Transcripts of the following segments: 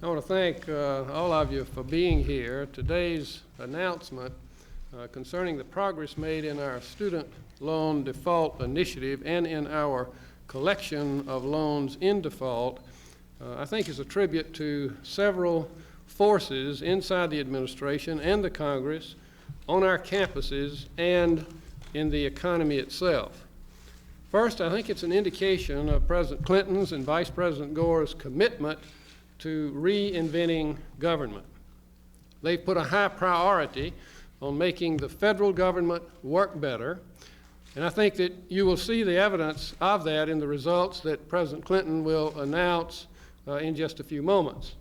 I want to thank all of you for being here. Today's announcement concerning the progress made in our student loan default initiative and in our collection of loans in default, I think is a tribute to several forces inside the administration and the Congress, on our campuses, and in the economy itself. First, I think it's an indication of President Clinton's and Vice President Gore's commitment to reinventing government. They've put a high priority on making the federal government work better, and I think that you will see the evidence of that in the results that President Clinton will announce in just a few moments.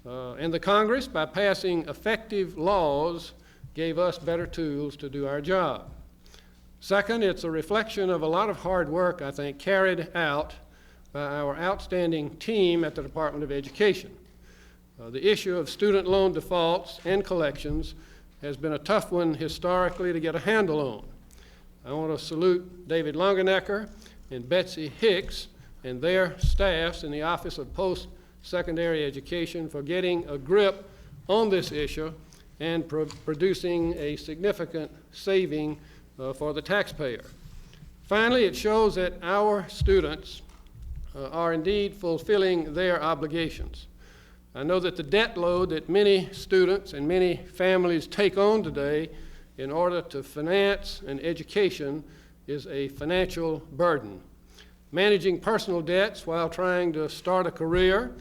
And the Congress, by passing effective laws, gave us better tools to do our job. Second, it's a reflection of a lot of hard work, I think, carried out by our outstanding team at the Department of Education. The issue of student loan defaults and collections has been a tough one historically to get a handle on. I want to salute David Longenecker and Betsy Hicks and their staffs in the Office of Post-Secondary Education for getting a grip on this issue and producing a significant saving for the taxpayer. Finally, it shows that our students are indeed fulfilling their obligations. I know that the debt load that many students and many families take on today in order to finance an education is a financial burden. Managing personal debts while trying to start a career,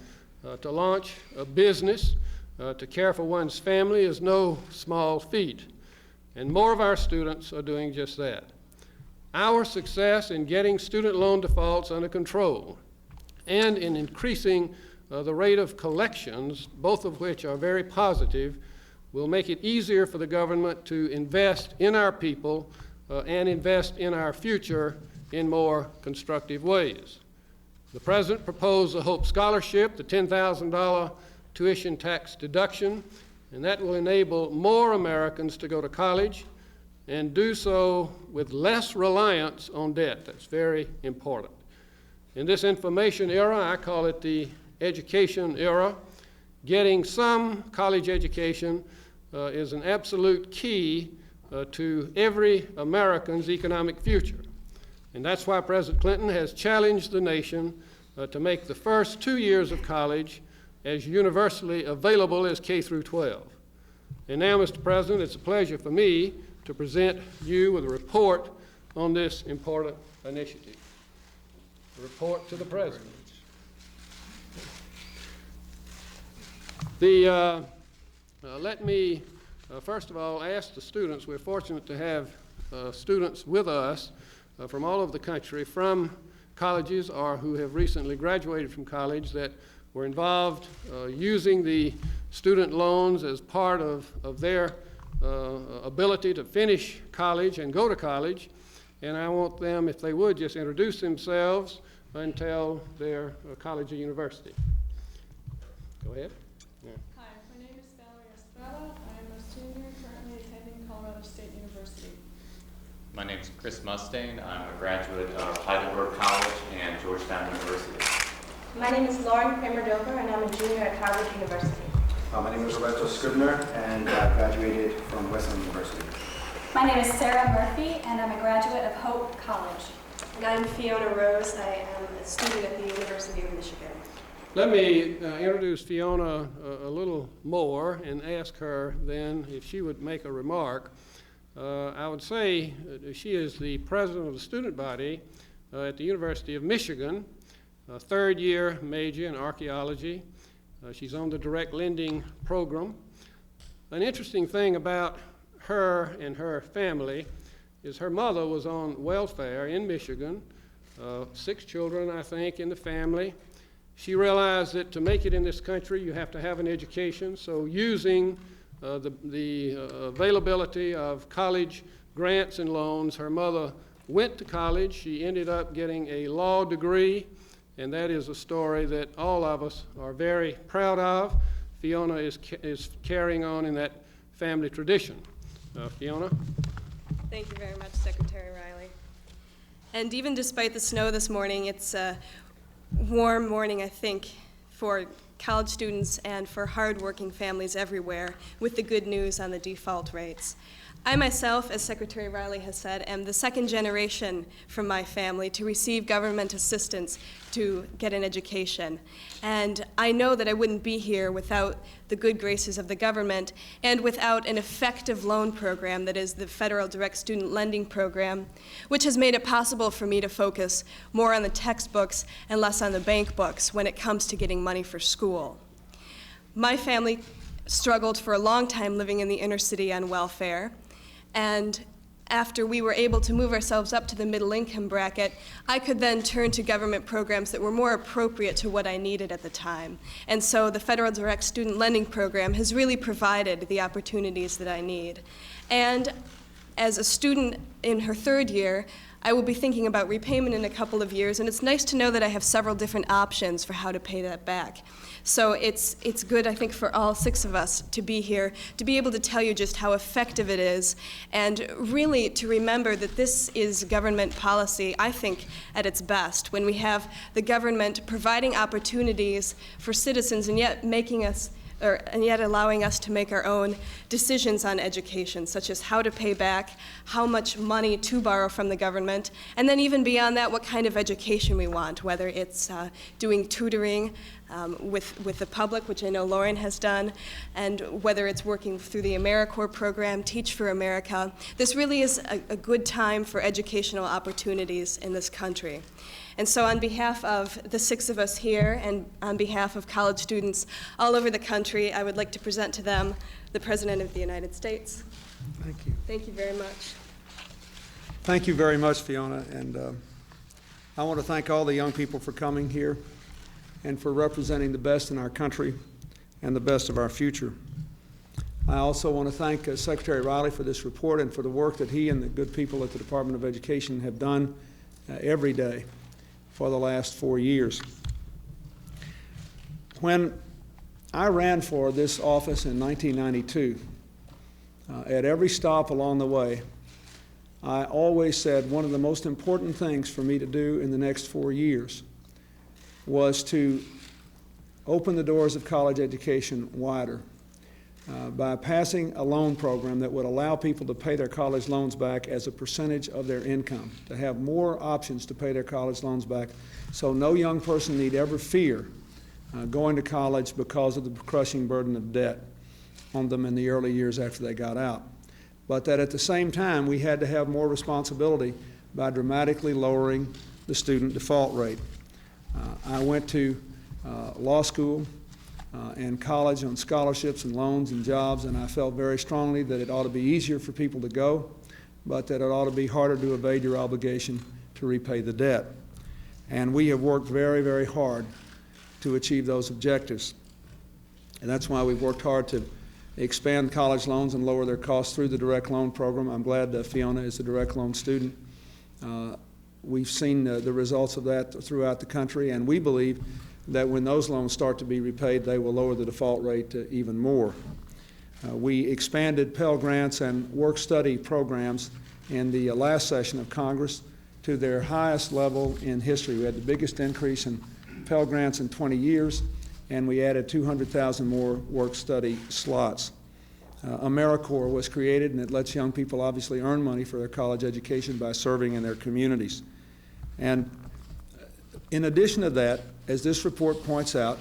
to launch a business, to care for one's family is no small feat. And more of our students are doing just that. Our success in getting student loan defaults under control and in increasing the rate of collections, both of which are very positive, will make it easier for the government to invest in our people and invest in our future in more constructive ways. The President proposed the Hope Scholarship, the $10,000 tuition tax deduction, and that will enable more Americans to go to college and do so with less reliance on debt. That's very important. In this information era, I call it the education era, getting some college education is an absolute key to every American's economic future. And that's why President Clinton has challenged the nation to make the first 2 years of college as universally available as K through 12. And now, Mr. President, it's a pleasure for me to present you with a report on this important initiative. A report to the President. Let me, first of all, ask the students. We're fortunate to have students with us from all over the country, from colleges or who have recently graduated from college, that were involved using the student loans as part of their ability to finish college and go to college. And I want them, if they would, just introduce themselves and tell their college or university. Go ahead. Yeah. Hi, my name is Valerie Estrada. I am a senior currently attending Colorado State University. My name is Chris Mustaine. I'm a graduate of Heidelberg College and Georgetown University. My name is Lauren Kramer-Dover, and I'm a junior at Harvard University. My name is Roberto Scribner, and I graduated from Wesleyan University. My name is Sarah Murphy, and I'm a graduate of Hope College. And I'm Fiona Rose. I am a student at the University of Michigan. Let me introduce Fiona a little more and ask her then if she would make a remark. I would say she is the president of the student body at the University of Michigan, a third-year major in archaeology. She's on the direct lending program. An interesting thing about her and her family is her mother was on welfare in Michigan, 6 children, I think, in the family. She realized that to make it in this country, you have to have an education, so using the availability of college grants and loans, her mother went to college. She ended up getting a law degree, and that is a story that all of us are very proud of. Fiona is carrying on in that family tradition. Fiona? Thank you very much, Secretary Riley. And even despite the snow this morning, it's a warm morning, I think, for college students and for hardworking families everywhere with the good news on the default rates. I myself, as Secretary Riley has said, am the second generation from my family to receive government assistance to get an education. And I know that I wouldn't be here without the good graces of the government and without an effective loan program that is the Federal Direct Student Lending Program, which has made it possible for me to focus more on the textbooks and less on the bank books when it comes to getting money for school. My family struggled for a long time living in the inner city on welfare. And after we were able to move ourselves up to the middle income bracket, I could then turn to government programs that were more appropriate to what I needed at the time. And so the Federal Direct Student Lending Program has really provided the opportunities that I need. And as a student in her third year, I will be thinking about repayment in a couple of years, and it's nice to know that I have several different options for how to pay that back. So it's good, I think, for all 6 of us to be here, to be able to tell you just how effective it is, and really to remember that this is government policy, I think, at its best, when we have the government providing opportunities for citizens and yet making us and yet allowing us to make our own decisions on education, such as how to pay back, how much money to borrow from the government, and then even beyond that, what kind of education we want, whether it's doing tutoring with the public, which I know Lauren has done, and whether it's working through the AmeriCorps program, Teach for America. This really is a good time for educational opportunities in this country. And so on behalf of the 6 of us here and on behalf of college students all over the country, I would like to present to them the President of the United States. Thank you. Thank you very much. Thank you very much, Fiona. And I want to thank all the young people for coming here and for representing the best in our country and the best of our future. I also want to thank Secretary Riley for this report and for the work that he and the good people at the Department of Education have done every day for the last 4 years. When I ran for this office in 1992, at every stop along the way, I always said one of the most important things for me to do in the next 4 years was to open the doors of college education wider by passing a loan program that would allow people to pay their college loans back as a percentage of their income, to have more options to pay their college loans back, so no young person need ever fear going to college because of the crushing burden of debt on them in the early years after they got out. But that at the same time, we had to have more responsibility by dramatically lowering the student default rate. I went to law school and college on scholarships and loans and jobs, and I felt very strongly that it ought to be easier for people to go, but that it ought to be harder to evade your obligation to repay the debt. And we have worked very, very hard to achieve those objectives. And that's why we've worked hard to expand college loans and lower their costs through the direct loan program. I'm glad that Fiona is a direct loan student. We've seen the results of that throughout the country, and we believe that when those loans start to be repaid, they will lower the default rate even more. We expanded Pell Grants and work-study programs in the last session of Congress to their highest level in history. We had the biggest increase in Pell Grants in 20 years, and we added 200,000 more work-study slots. AmeriCorps was created, and it lets young people obviously earn money for their college education by serving in their communities. And in addition to that, as this report points out,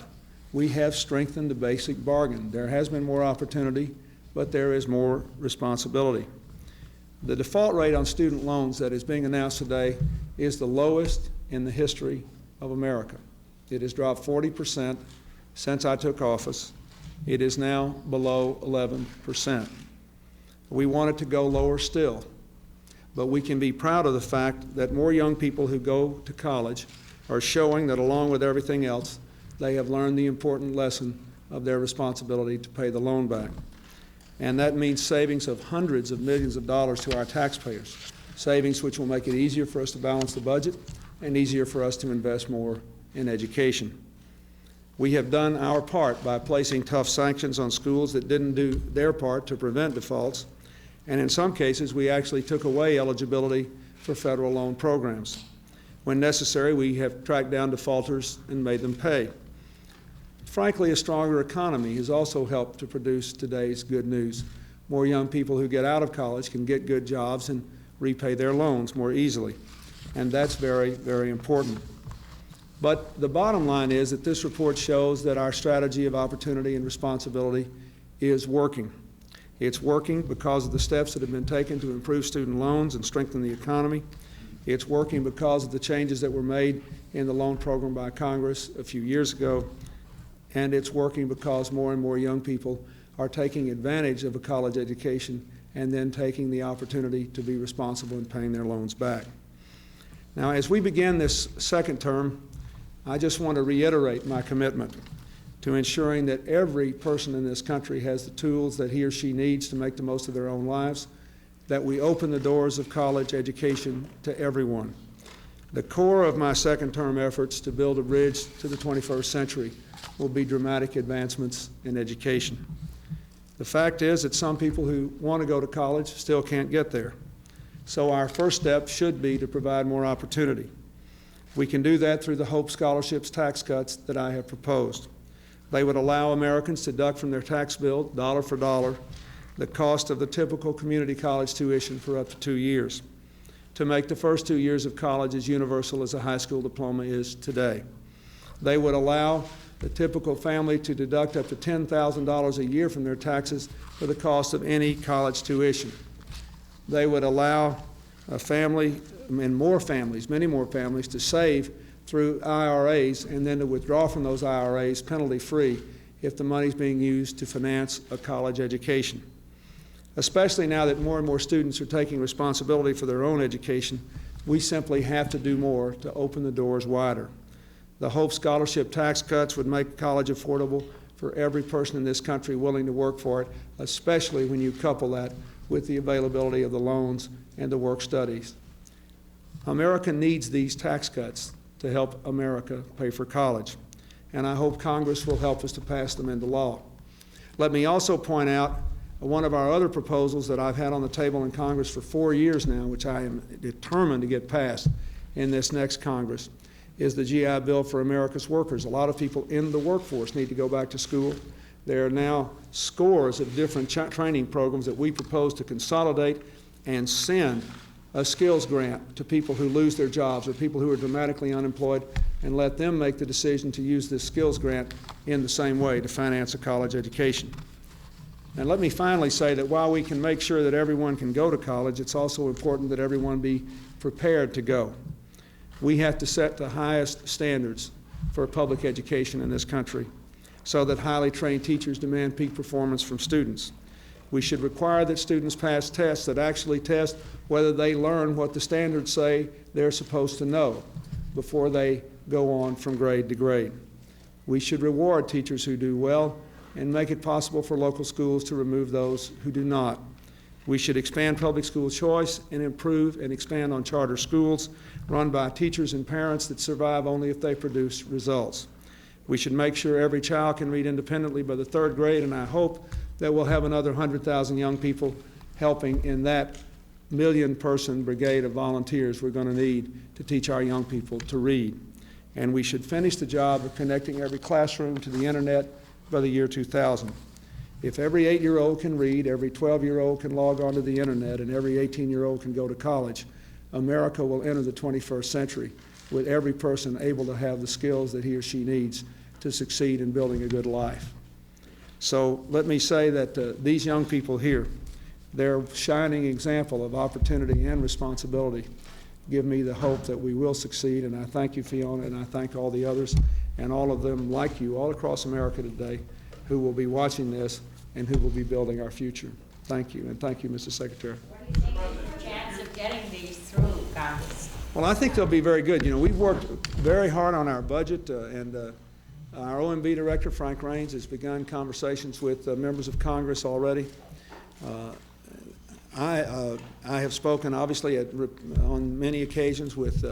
we have strengthened the basic bargain. There has been more opportunity, but there is more responsibility. The default rate on student loans that is being announced today is the lowest in the history of America. It has dropped 40% since I took office. It is now below 11%. We want it to go lower still, but we can be proud of the fact that more young people who go to college are showing that along with everything else, they have learned the important lesson of their responsibility to pay the loan back. And that means savings of hundreds of millions of dollars to our taxpayers, savings which will make it easier for us to balance the budget and easier for us to invest more in education. We have done our part by placing tough sanctions on schools that didn't do their part to prevent defaults, and in some cases we actually took away eligibility for federal loan programs. When necessary, we have tracked down defaulters and made them pay. Frankly, a stronger economy has also helped to produce today's good news. More young people who get out of college can get good jobs and repay their loans more easily. And that's very, very important. But the bottom line is that this report shows that our strategy of opportunity and responsibility is working. It's working because of the steps that have been taken to improve student loans and strengthen the economy. It's working because of the changes that were made in the loan program by Congress a few years ago. And it's working because more and more young people are taking advantage of a college education and then taking the opportunity to be responsible in paying their loans back. Now, as we begin this second term, I just want to reiterate my commitment to ensuring that every person in this country has the tools that he or she needs to make the most of their own lives, that we open the doors of college education to everyone. The core of my second term efforts to build a bridge to the 21st century will be dramatic advancements in education. The fact is that some people who want to go to college still can't get there. So our first step should be to provide more opportunity. We can do that through the Hope Scholarships tax cuts that I have proposed. They would allow Americans to deduct from their tax bill, dollar for dollar, the cost of the typical community college tuition for up to 2 years, to make the first 2 years of college as universal as a high school diploma is today. They would allow the typical family to deduct up to $10,000 a year from their taxes for the cost of any college tuition. They would allow a family, and more families, many more families, to save through IRAs and then to withdraw from those IRAs penalty-free if the money is being used to finance a college education. Especially now that more and more students are taking responsibility for their own education, we simply have to do more to open the doors wider. The Hope Scholarship tax cuts would make college affordable for every person in this country willing to work for it, especially when you couple that with the availability of the loans and the work studies. America needs these tax cuts to help America pay for college, and I hope Congress will help us to pass them into law. Let me also point out one of our other proposals that I've had on the table in Congress for 4 years now, which I am determined to get passed in this next Congress, is the GI Bill for America's workers. A lot of people in the workforce need to go back to school. There are now scores of different training programs that we propose to consolidate and send a skills grant to people who lose their jobs or people who are dramatically unemployed, and let them make the decision to use this skills grant in the same way to finance a college education. And let me finally say that while we can make sure that everyone can go to college, it's also important that everyone be prepared to go. We have to set the highest standards for public education in this country so that highly trained teachers demand peak performance from students. We should require that students pass tests that actually test whether they learn what the standards say they're supposed to know before they go on from grade to grade. We should reward teachers who do well and make it possible for local schools to remove those who do not. We should expand public school choice and improve and expand on charter schools run by teachers and parents that survive only if they produce results. We should make sure every child can read independently by the 3rd grade, and I hope that we'll have another 100,000 young people helping in that million-person brigade of volunteers we're going to need to teach our young people to read. And we should finish the job of connecting every classroom to the internet by the year 2000. If every 8-year-old can read, every 12-year-old can log onto the internet, and every 18-year-old can go to college, America will enter the 21st century with every person able to have the skills that he or she needs to succeed in building a good life. So let me say that these young people here, their shining example of opportunity and responsibility, give me the hope that we will succeed. And I thank you, Fiona, and I thank all the others and all of them like you all across America today who will be watching this and who will be building our future. Thank you, and thank you, Mr. Secretary. What do you think is the chance of getting these through, Congress? Well, I think they'll be very good. You know, we've worked very hard on our budget, and our OMB Director, Frank Raines, has begun conversations with members of Congress already. I have spoken, obviously, on many occasions with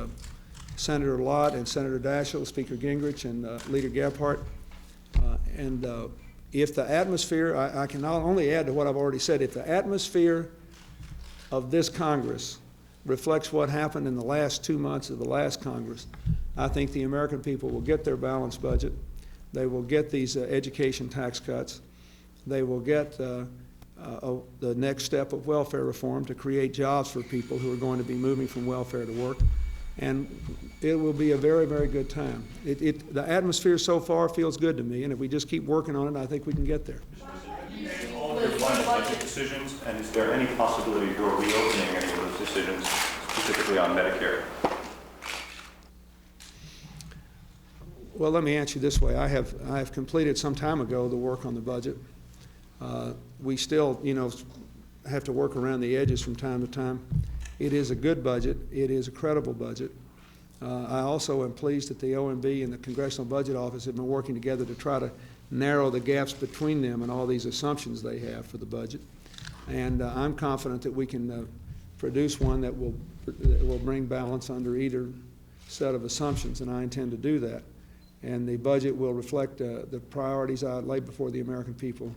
Senator Lott and Senator Daschle, Speaker Gingrich, and Leader Gephardt. If the atmosphere, I can not only add to what I've already said, if the atmosphere of this Congress reflects what happened in the last 2 months of the last Congress, I think the American people will get their balanced budget. They will get these education tax cuts. They will get the next step of welfare reform to create jobs for people who are going to be moving from welfare to work. And it will be a very, very good time. The atmosphere so far feels good to me, and if we just keep working on it, I think we can get there. You made all of your final budget decisions, and is there any possibility you're reopening any of those decisions, specifically on Medicare? Well, let me answer you this way. I have completed some time ago the work on the budget. We still, have to work around the edges from time to time. It is a good budget. It is a credible budget. I also am pleased that the OMB and the Congressional Budget Office have been working together to try to narrow the gaps between them and all these assumptions they have for the budget. And I'm confident that we can produce one that will bring balance under either set of assumptions, and I intend to do that. And the budget will reflect the priorities I laid before the American people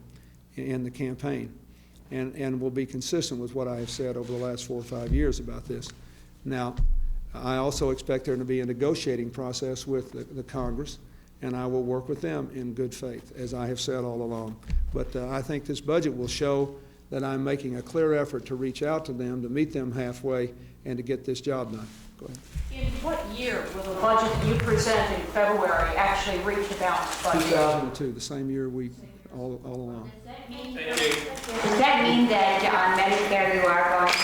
in the campaign, and will be consistent with what I have said over the last 4 or 5 years about this. Now, I also expect there to be a negotiating process with the Congress, and I will work with them in good faith, as I have said all along. But I think this budget will show that I'm making a clear effort to reach out to them, to meet them halfway, and to get this job done. Go ahead. In what year will the budget you present in February actually reach a balanced budget? 2002, the same year we all along. Does that mean that on Medicare you are going to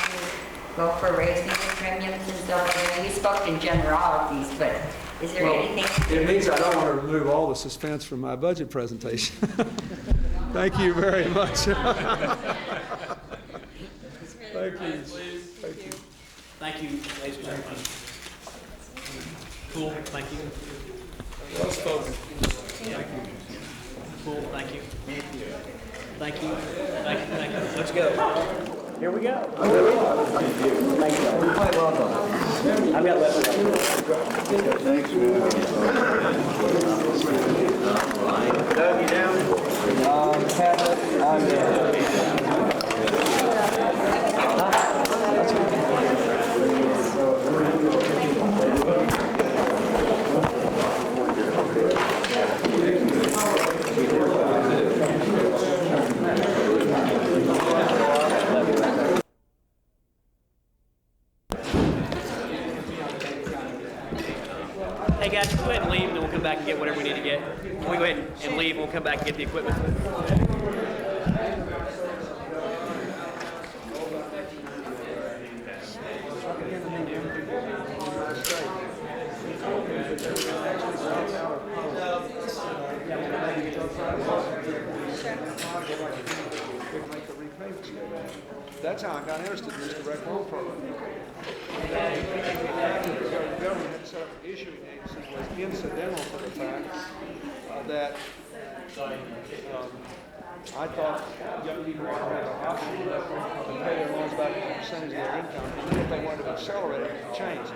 go for raising the premiums and stuff? I mean, you spoke in generalities, but is there anything? It means I don't want to remove all the suspense from my budget presentation. Thank you very much. Thank you. Thank you. Thank you, ladies and gentlemen. Cool, thank you. Well spoken. Thank you. Cool, thank you. Thank you. Thank you. Thank you. Thank you. Let's go. Here we go. Thank you. Quite well done. I've got left. Thanks, man. Doug, you down? Tablet, I'm down. Hey guys, go ahead and leave, and then we'll come back and get whatever we need to get. Can we go ahead and leave, and we'll come back and get the equipment? That's how I got interested in this direct loan program. The government had set up an issuing agency was incidental to the fact that I thought young people ought to have an option to pay their loans back as a percentage of their income, and then if they wanted to accelerate it, it changed.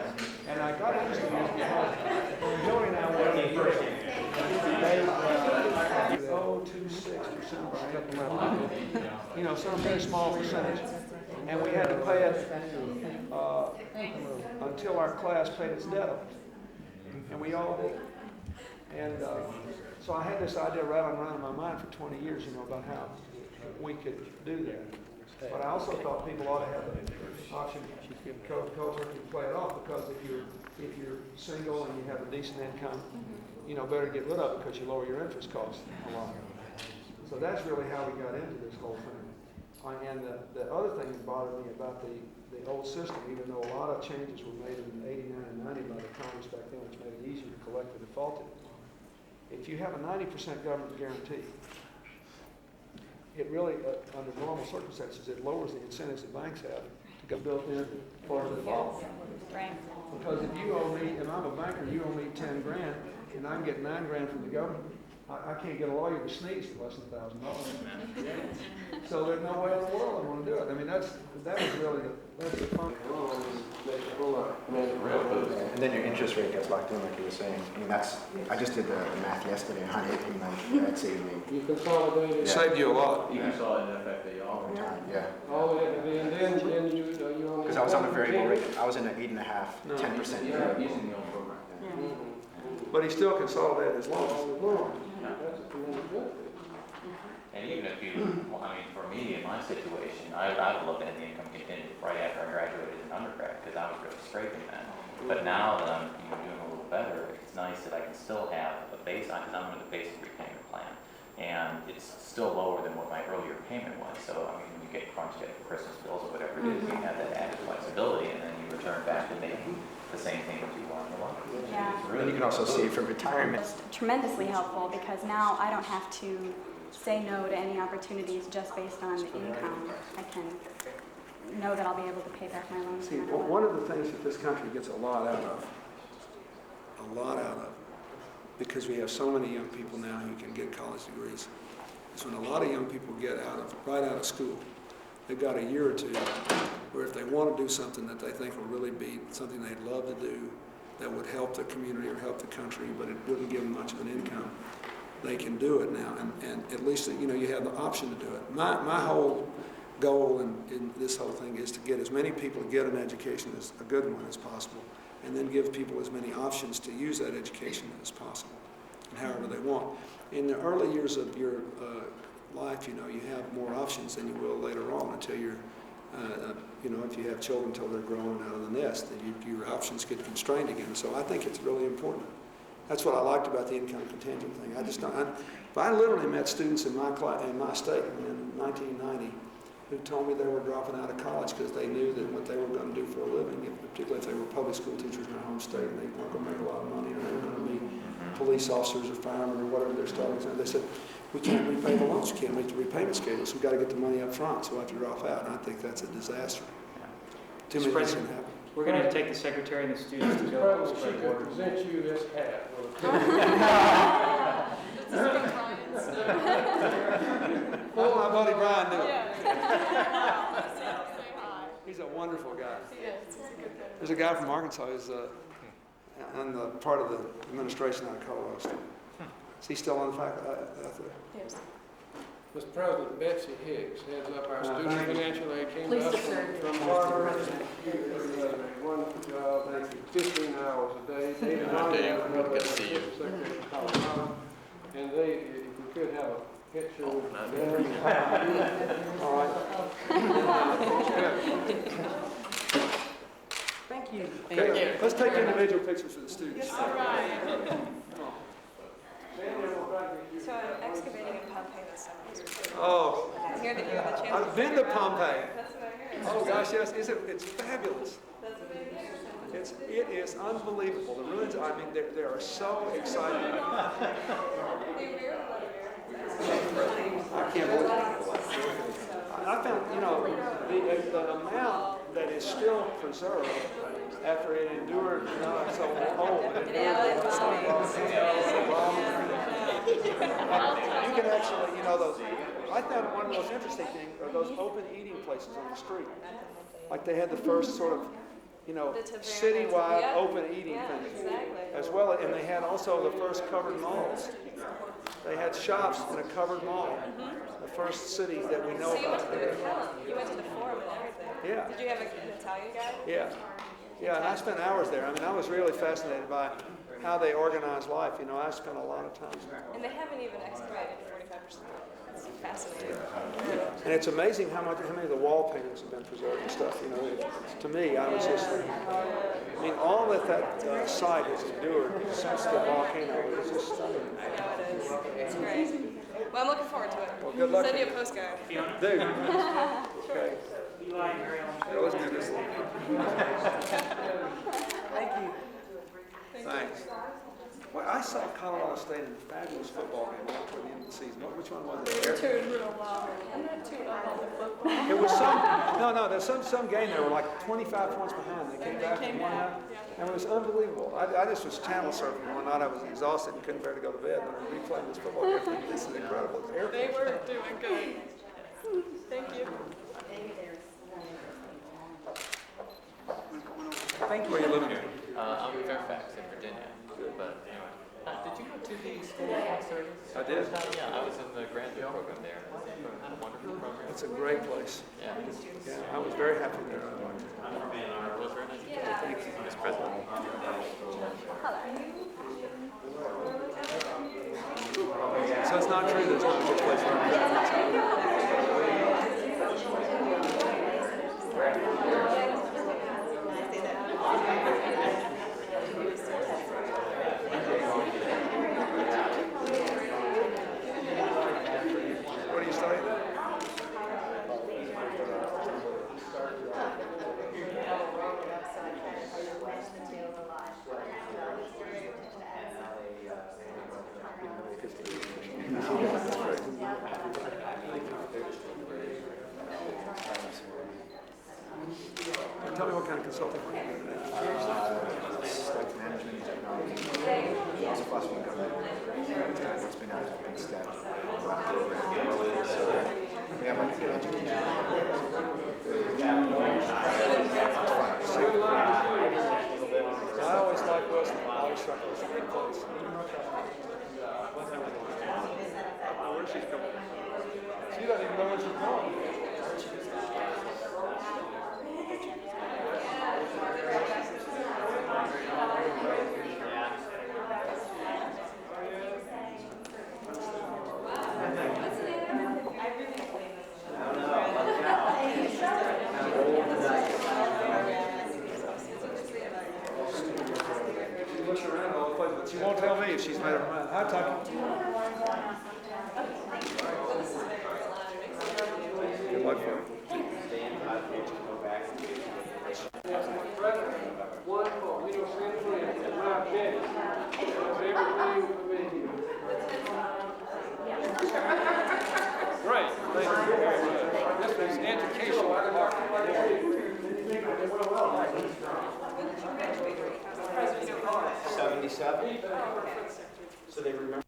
And I got interested in this because Hillary and I were in the they 0.26% by supplemental. Some very small percentage. And we had to pay it until our class paid its debt off. And we all did. And so I had this idea rattling around in my mind for 20 years, about how we could do that. But I also thought people ought to have the option to play it off, because if you're single and you have a decent income, better get rid of it because you lower your interest costs a lot. So that's really how we got into this whole thing. And the other thing that bothered me about the old system, even though a lot of changes were made in 89 and 90 by the Congress back then, which made it easier to collect the defaulted, if you have a 90% government guarantee, it really, under normal circumstances, it lowers the incentives that banks have to go built in for the default. Right. Because if I'm a banker, you owe me 10 grand, and I'm getting 9 grand from the government, I can't get a lawyer to sneeze for less than $1,000. So there's no way in the world I want to do it. I mean, that was really that's the fun. And then your interest rate gets locked in, like you were saying. I mean, I just did the math yesterday on it. That saved me. You consolidated. It saved you a lot. You saw it affect the all the time. Yeah. All it had to be, and then you only. Because I was on a variable rate. I was in an 8.5%, 10%. Using the old program. Mm-hmm. but he still consolidated his loans. That's a tremendous benefit. And even if you, well, I mean, for me, in my situation, I'd look at the income contingent right after I graduated in undergrad, because I was really scraping that. But now that I'm doing a little better, it's nice that I can still have a base, because I'm in the basic repayment plan. And it's still lower than what my earlier payment was. So, I mean, when you get crunched at Christmas bills or whatever it is, you have that added flexibility, and then you return back to making the same thing that you want in the life. Yeah. And you can also save for retirement. It's tremendously helpful because now I don't have to say no to any opportunities just based on the income. I can know that I'll be able to pay back my loans. See, no matter what. one of the things that this country gets a lot out of, because we have so many young people now who can get college degrees, is when a lot of young people get right out of school, they've got a year or two where if they want to do something that they think will really be something they'd love to do, that would help the community or help the country, but it wouldn't give them much of an income, they can do it now, and at least you have the option to do it. My whole goal in this whole thing is to get as many people to get an education, as a good one as possible, and then give people as many options to use that education as possible, and however they want. In the early years of your life, you have more options than you will later on until you're, if you have children until they're growing out of the nest, then your options get constrained again. So I think it's really important. That's what I liked about the income contingent thing. I literally met students in my state in 1990 who told me they were dropping out of college because they knew that what they were going to do for a living, particularly if they were public school teachers in their home state and they weren't going to make a lot of money, or they were going to be police officers or firemen or whatever they're starting. They said, we can't repay the loans, we can't meet the repayment schedule, so we've got to get the money up front, so we'll have to drop out. And I think that's a disaster. Too many things can happen. We're going to take the secretary and the students to Mr. go. President, she could present you this hat. Let my buddy Brian do it. Yeah. He's a wonderful guy. He is. He's a good guy. There's a guy from Arkansas who's on the part of the administration out of Colorado State. Is he still on the faculty? Yes. Mr. President, Betsy Hicks heads up our student financial aid team. Please Up serve. from Harvard. She does a wonderful job, 15 hours a day. Dave, good to see you. Secretary of Colorado. And if we could have a picture. All right. Thank you. Okay, let's take individual pictures for the students. All right. So I'm excavating in Pompeii this summer. Oh, I hear that you have a chance. I've been to Pompeii. That's what I heard. Oh gosh, yes, it's fabulous. That's what I heard. It is unbelievable. The ruins, I mean, they are so exciting. They rarely let I can't believe it. I found, the amount that is still preserved after it endured, so old. You can actually, those. I found one of the most interesting things are those open eating places on the street. Like they had the first sort of, citywide open eating thing, as well, and they had also the first covered malls. They had shops in a covered mall. The first city that we know So you went about. to the town. You went to the forum and everything. Yeah. Did you have an Italian guy? Yeah, and I spent hours there. I mean, I was really fascinated by how they organize life. I spent a lot of time there. And they haven't even excavated 45%. That's fascinating. And it's amazing how many of the wall paintings have been preserved and stuff. To me, I was just, all that site has endured since the volcano is just stunning. I know it is. It's great. Well, I'm looking forward to it. Well, good luck. Send you a postcard. Dude. Okay. Yeah, let's do this. Thank you. Thanks. Well, I saw Colorado State in a fabulous football game right toward the end of the season. Which one was it? Too real loud. I'm not too up on the football. It was there's some game they were like 25 points behind. They came back and won out. And it was unbelievable. I just was channel surfing one night. I was exhausted and couldn't bear to go to bed. And I replayed this football game. This is incredible. It's They were doing good. Thank you. Thank you. Where are you living? I'm in Fairfax in Virginia. But anyway, did you go to the school of service? I did. Yeah, I was in the graduate program there. Had a wonderful program. It's a great place. Yeah. Yeah, I was very happy there. It was very nice. Thank you, Mr. President. Hello. not true that it's not a good place to What are you studying? Tell me what kind of consulting work you're doing. Like management and technology. Also philosophy and government. It's been a big step. So we have like a good education. I always like Wilson. I always struck me as a good place. One time I don't know where she's going. She doesn't even know where she's going. She looks around all the place, but she won't tell me if she's made her mind. Hi, Tucky. Good luck for her. Wonderful. You know, friend, my objective. Everything for me. Great. Thank you very much. This is education at heart. 77. So they remember